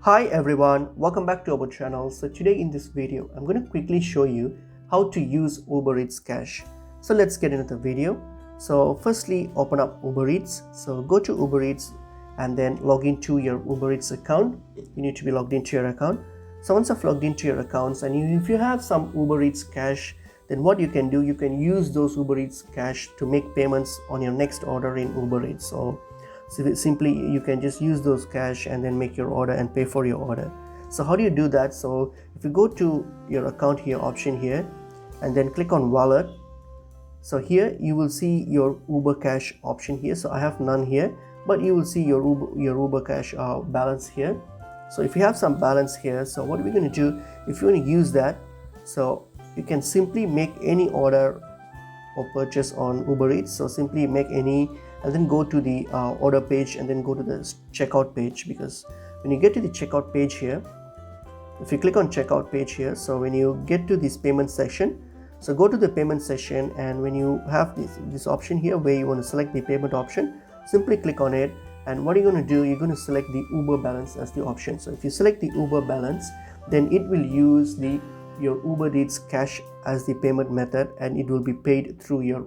Hi everyone, welcome back to our channel. So today in this video, I'm going to quickly show you how to use Uber Eats Cash. So let's get into the video. So firstly, open up Uber Eats. So go to Uber Eats and then log into your Uber Eats account. You need to be logged into your account. So once I've logged into your accounts and if you have some Uber Eats Cash, then what you can do, you can use those Uber Eats Cash to make payments on your next order in Uber Eats. So simply you can just use those cash and then make your order and pay for your order. So how do you do that? So if you go to your account here, option here, and then click on wallet. So here you will see your Uber Cash option here. So I have none here, but you will see your Uber Cash balance here. So if you have some balance here, so what are we going to do? If you want to use that, so you can simply make any order or purchase on Uber Eats. So simply make any and then go to the order page and then go to the checkout page, because when you get to the checkout page here, if you click on checkout page here, so when you get to this payment section, so go to the payment section, and when you have this option here where you want to select the payment option, simply click on it. And what you're going to do, you're going to select the Uber balance as the option. So if you select the Uber balance, then it will use your Uber Eats Cash as the payment method, and it will be paid through your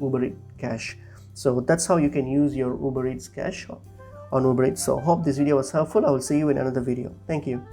Uber Eats Cash. So that's how you can use your Uber Eats Cash on Uber Eats. So hope this video was helpful. I will see you in another video. Thank you.